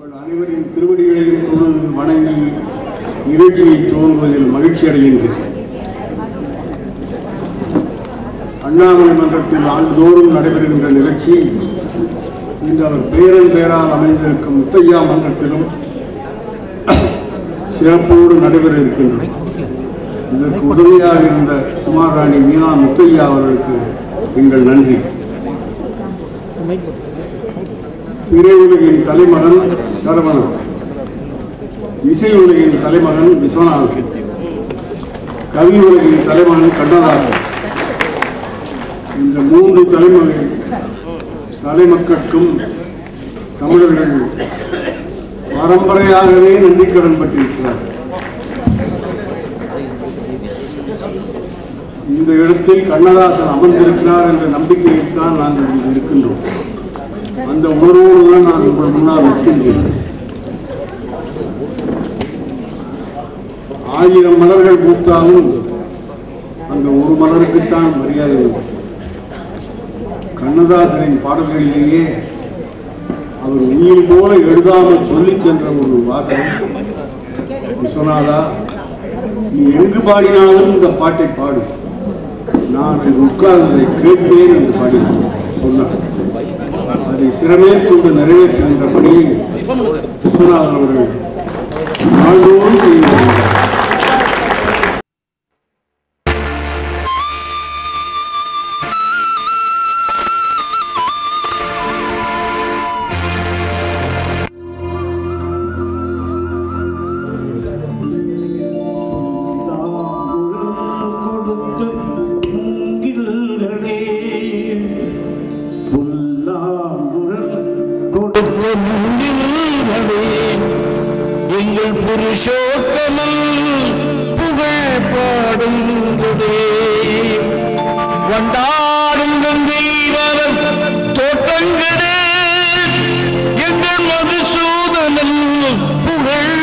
உங்கள் அனைவரின் திருவடிகளையும் தொழுது வணங்கி நிகழ்ச்சியை துவங்குவதில் மகிழ்ச்சி அடைகின்றேன். அண்ணாமலை மன்றத்தில் ஆண்டுதோறும் நடைபெறுகின்ற நிகழ்ச்சி இன்று அவர் பேரன் பேரால் அமைந்திருக்கும் முத்தையா மன்றத்திலும் சிறப்போடு நடைபெற இருக்கின்றன. இதற்கு உதவியாக இருந்த குமார் ராணி மீனா முத்தையா அவர்களுக்கு எங்கள் நன்றி. திரையுலகின் தலைமகன் சரவணன், இசை உலகின் தலைமகன் விஸ்வநாதன், கவி உலகின் தலைமகன் கண்ணதாசன், இந்த மூன்று தலைமக்களுக்கும் தமிழர்கள் பரம்பரையாகவே நன்றிக்கடன் பட்டிருக்கிறார். இந்த இடத்தில் கண்ணதாசன் அமர்ந்திருக்கிறார் என்ற நம்பிக்கையில் தான் நாங்கள் இங்கு இருக்கின்றோம். அந்த உணர்வோடு தான் நான் உங்கள் முன்னால் நிற்கின்றேன். 1000 மலர்கள் பூத்தாலும் அந்த ஒரு மலருக்குத்தான் மரியாதை உண்டு. கண்ணதாசனின் பாடல்களிலேயே அவர் உயிர் போல எழுதாமல் சொல்லி சென்ற ஒரு வாசகம், விஸ்வநாதா, நீ எங்கு பாடினாலும் இந்த பாட்டை பாடு, நான் உட்கார்ந்ததை கேட்பேன் என்று பாடி சொன்னார். அதை சிறமேற்கொண்டு நிறைவேற்றுகின்ற பணியை விஸ்வநாதன் அவர்கள் நாள்தோறும் செய்து வருகிறார். எங்கள் புருஷோத்தமன் புகழ் பாடுங்களே, வண்டாடும் கங்கைவரர் தோட்டங்களே, எங்கள் மதுசூதனன் புகழ்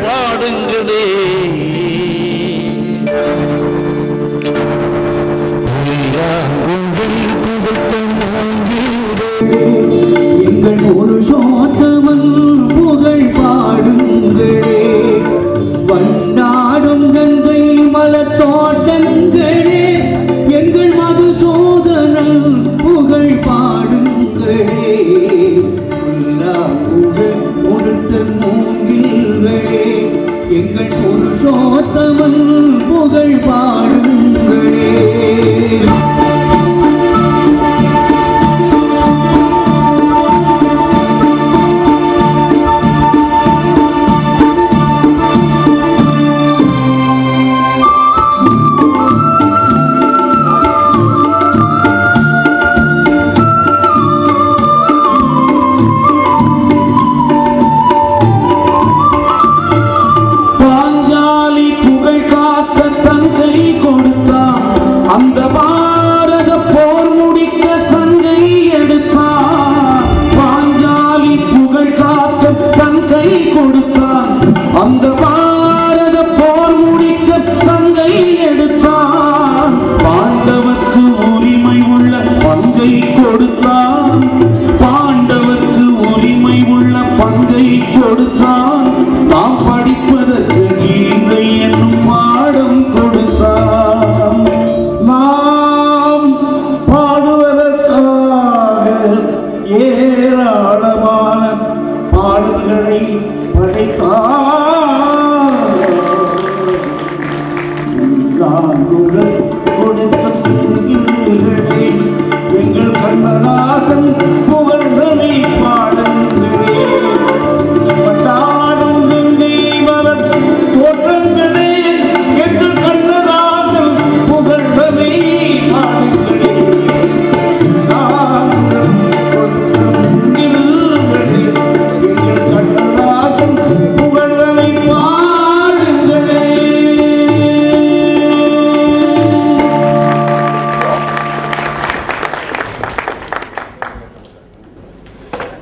பாடுங்களே. எங்கள் புருஷோத்தமன் புகழ் பாடுங்களே, வண்டாடும் கங்கை மலர் தோட்டங்களே, எங்கள் மதுசூதனன் புகழ் பாடுங்களே. புகழ் கொடுத்த மூங்கில்களே, எங்கள் புருஷோத்தமன் புகழ் பாடுங்களே. அந்த பாரத போர் முடிக்க சங்கை எடுத்தான், பாண்டவர்க்கு உரிமை உள்ள பங்கை கொடுத்தான், பாண்டவர்க்கு உரிமை உள்ள பங்கை கொடுத்தான், நாம் படிப்பதற்கு கீதை என்னும் பாடம் கொடுத்தான், நாம் பாடுவதற்காக ஏராளமான பாடல்களை படைத்தான். கொடுத்த எங்கள் கண்ணதாசன் புகழ்களை பாடுங்களே, பட்டாடும் கங்கை மலர் தோற்றங்களே, எங்கள் கண்ணதாசன் புகழ்களை பாடுங்களே.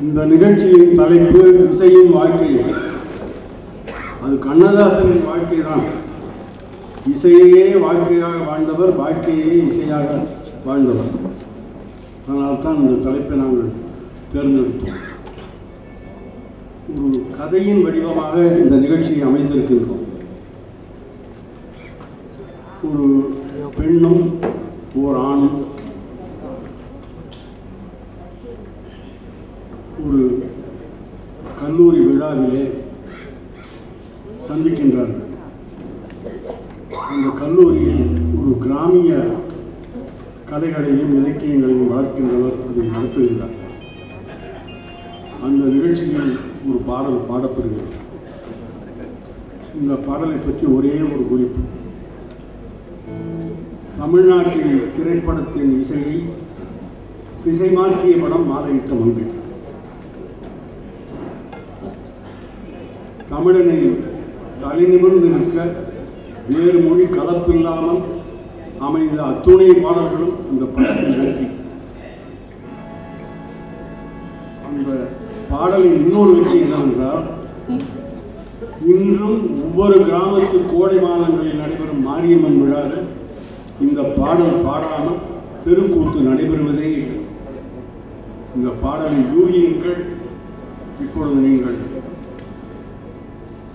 இந்த நிகழ்ச்சியின் தலைப்பு இசையின் வாழ்க்கை. அது கண்ணதாசனின் வாழ்க்கை தான். இசையையே வாழ்க்கையாக வாழ்ந்தவர், வாழ்க்கையே இசையாக வாழ்ந்தவர். அதனால்தான் இந்த தலைப்பை நாங்கள் தேர்ந்தெடுத்தோம். ஒரு கதையின் வடிவமாக இந்த நிகழ்ச்சியை அமைத்திருக்கின்றோம். ஒரு பெண்ணும் ஓர் ஆணும் ஒரு கல்லூரி விழாவிலே சந்திக்கின்றார்கள். அந்த கல்லூரியில் ஒரு கிராமிய கலைகளையும் இலக்கியங்களையும் வளர்க்கின்றவர் அதை நடத்துகின்றார். அந்த நிகழ்ச்சியில் ஒரு பாடல் பாடப்படுகிறது. இந்த பாடலை பற்றி ஒரே ஒரு குறிப்பு. தமிழ்நாட்டின் திரைப்படத்தின் இசையை திசை மாற்றிய படம் மாலையிட்ட மங்கை. தமிழனை தலைநிமிர்ந்து நிற்க வேறு மொழி கலப்பில்லாமல் அமைந்த அத்துணை பாடல்களும் இந்த படத்தில் வெற்றி. அந்த பாடலின் இன்னொரு வெற்றி என்னவென்றால், இன்றும் ஒவ்வொரு கிராமத்து கோடை மாதங்களில் நடைபெறும் மாரியம்மன் விழாவில் இந்த பாடல் பாடாமல் தெருக்கூத்து நடைபெறுவதே இல்லை. இந்த பாடலை யூகியுங்கள். இப்பொழுது நீங்கள்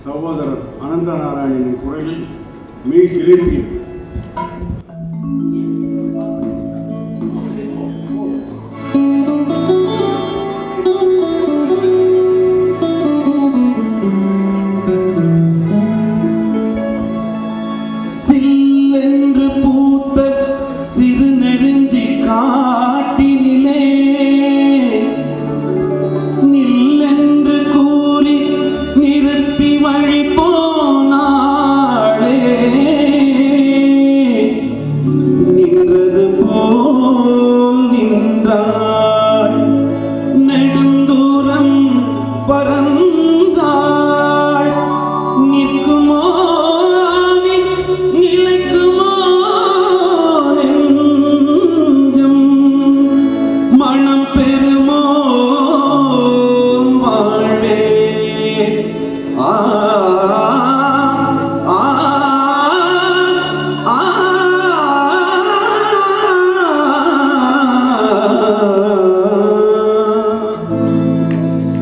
சகோதரர் அனந்த நாராயணனின் குரலில் மெய் சிலிர்ப்பீர்கள். சில்லென்று பூத்த சிறு நெருஞ்சி காட்டினிலே நில்லென்று கூறி நிறுத்தி வழி போனாளே, நின்றது போல் நின்றாள், நெடுந்தூரம் பறந்தாள், நிற்குமோ நிலைக்குமோ நெஞ்சம், மனம் பெறுமோ வாழ்வே. ஆ ஆ ஆ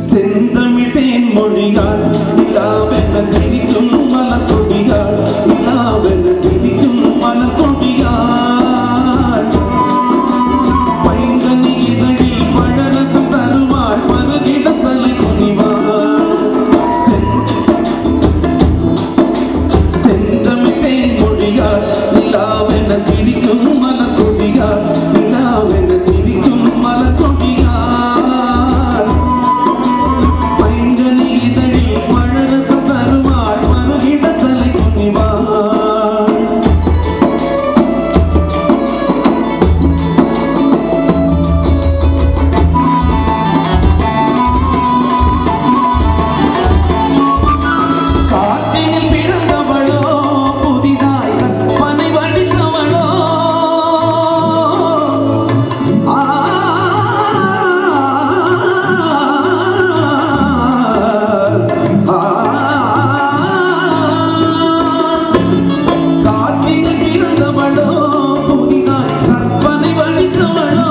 செந்தமிழ் தேன் மொழியாள் நிலாவென சிரிக்கும் மலர்கொடியாள், நிலாவென சிரிக்கும் மலர்கொடியாள், பைங்கனி இதழில் பழரசம் தருவாள், மறுகிட தலை குனிவாள். செந்தமிழ் தேன் மொழியாள் நிலாவென சிரிக்கும் மலர்கொடியாள், நிலாவென சிரிக்கும் மலர்கொடியாள், பைங்கனி இதழில் பழரசம் தருவாள், மறுகிட தலை குனிவாள். காட்டினில் பிறந்தவளோ புதிதாய் கற்பனை வடித்தவளோ, ஆ ஆ காட்டினில் பிறந்தவளோ புதிதாய் கற்பனை வடித்தவளோ,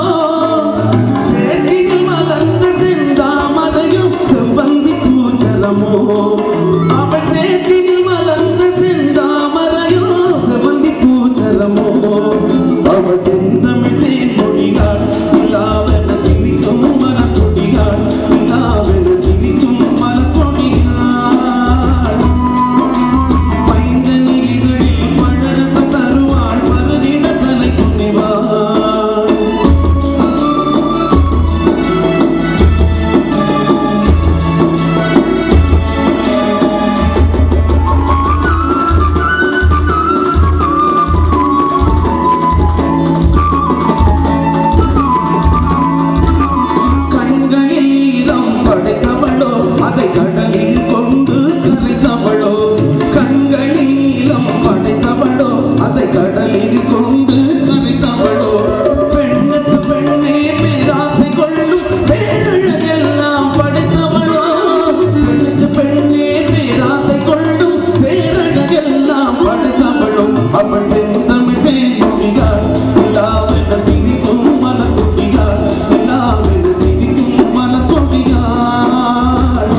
சேற்றினில் மலர்ந்த செந்தாமரையும் செவ்வந்தி பூச்சரமோ, அவள் சேற்றினில் மலர்ந்த செந்தாமரையோ செவ்வந்தி பூச்சரமோ, அவள் செந்தமிழ் தேன் மொழியாள் நிலாவென சிரிக்கும் மலர்கொடியாள், நிலாவென சிரிக்கும் மலர்கொடியாள், பைங்கனி இதழில் பழரசம் தருவாள், மறுகிட தலை குனிவாள். கண்களில் ஈரம் படைத்தவளோ அதை கடலில் கொண்டு கரைத்தவளோ, கண்களில் ஈரம் படைத்தவளோ அதை கடலில் கொண்டு கரைத்தவளோ, பெண்ணுக்கு பெண்ணே பேராசை கொள்ளும் பேரழகெல்லாம் படைத்தவளோ, பெண்ணுக்கு பெண்ணே பேராசை கொள்ளும் பேரழகெல்லாம் படைத்தவளோ, அவள் செந்தமிழ் தேன் மொழியாள் நிலாவென சிரிக்கும் மலர்கொடியாள், நிலாவென சிரிக்கும் மலர்கொடியாள்,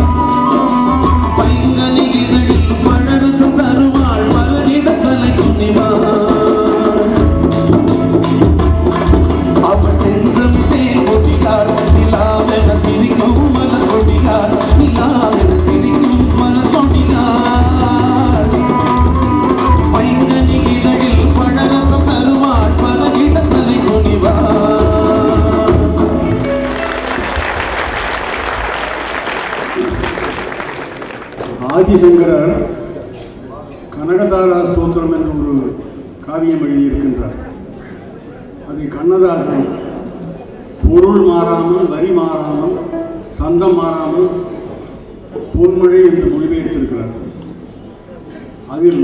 ஆதிசங்கரர் கனகதாரா ஸ்தோத்திரம் என்று ஒரு காவியம் எழுதியிருக்கின்றார். அதை கண்ணதாசன் பொருள் மாறாமல், வரி மாறாமல், சந்தம் மாறாமல் பொன்மழை என்று மொழிபெயர்த்திருக்கிறார். அதில்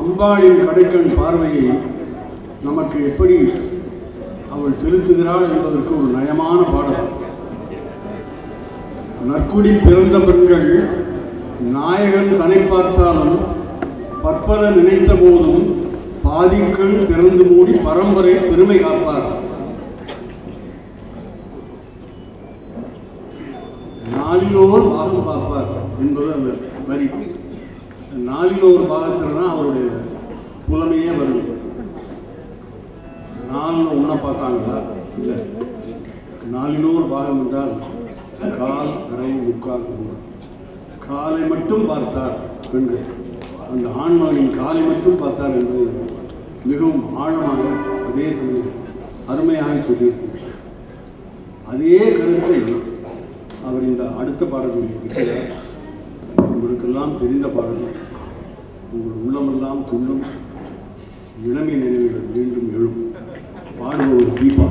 அம்பாளின் கடைக்கண் பார்வையை நமக்கு எப்படி அவள் செலுத்துகிறாள் என்பதற்கு ஒரு நயமான பாடல். நற்குடி பிறந்த பெண்கள் நாயகன் தன்னை பார்த்தாலும் பற்பல நினைத்த போதும் பாதிக்கள் திறந்து மூடி பரம்பரை பெருமை காப்பார். நாளிலோர் பாகம் பார்ப்பார் என்பது அந்த வரி. நாளிலோர் பாகத்தில் தான் அவருடைய புலமையே வருது. நாளில் உன்னை பார்த்தாங்களா? இல்லை. நாளிலோர் பாகம் என்றால் கால், அரை, முக்கால். காலை மட்டும் பார்த்தார் பெண்கள். அந்த ஆண்மகனின் காலை மட்டும் பார்த்தார் என்பது மிகவும் ஆழமாக, அதே சமயம் அருமையாக சொல்லியிருக்கிறார். அதே கருத்தை அவர் இந்த அடுத்த பாடலில் இருக்கிறார். உங்களுக்கெல்லாம் தெரிந்த பாடல். உங்கள் உள்ளமெல்லாம் துள்ளும், இளமை நினைவுகள் மீண்டும் எழும். பாடுபவர் தீபா.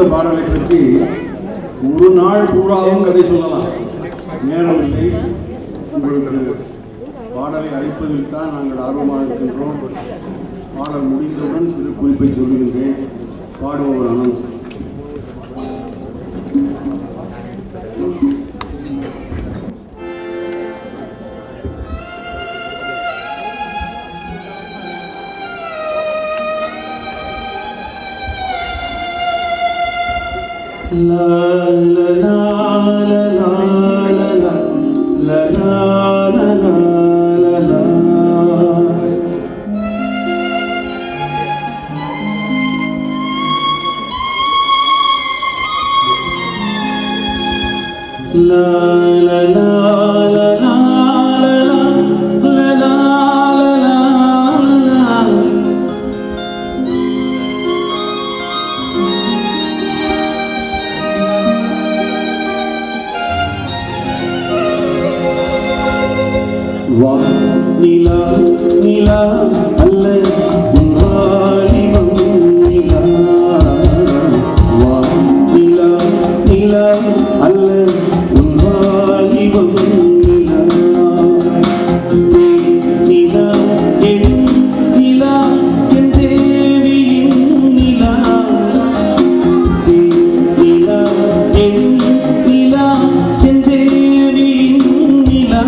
அடுத்த பாடலை பற்றி ஒரு நாள் பூராவும் கதை சொல்லலாம், நேரமில்லை. உங்களுக்கு பாடலை அழைப்பதில் தான் நாங்கள் ஆர்வமாக இருக்கின்றோம். பாடல் முடிந்தவுடன் சிறு குறிப்பை சொல்லுகின்றேன். பாடுபவர் Anand. La la la la la la la la la la la la. La la la la la la la la la. வா நிலா நிலா அல்ல உன் வாலிபம் நிலா. வா நிலா நிலா அல்ல உன் வாலிபம் நிலா. நிலா என் நிலா என் தேவியின் நிலா. நிலா என் நிலா என் தேவியின் நிலா.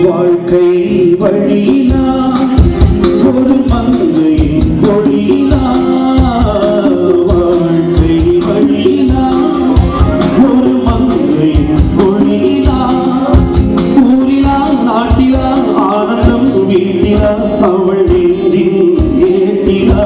வாழ்க்கை வழியிலா ஒரு மங்கை ஒளியிலா. வாழ்க்கை வழியிலா ஒரு மங்கை ஒளியிலா. ஊரிலா நாட்டிலா ஆனந்தம் வீட்டிலா அவள் நெஞ்சின் ஏட்டிலா.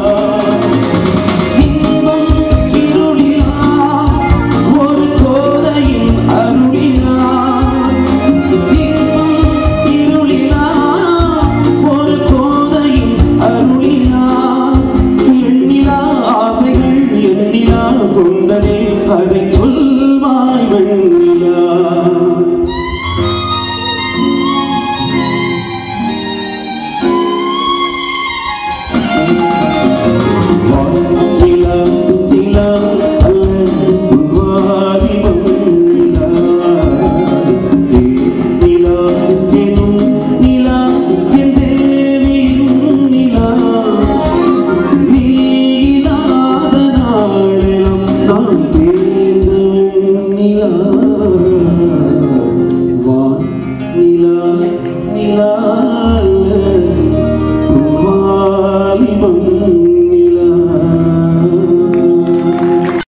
அதை சொல்வாய் வெண்ணிலா. la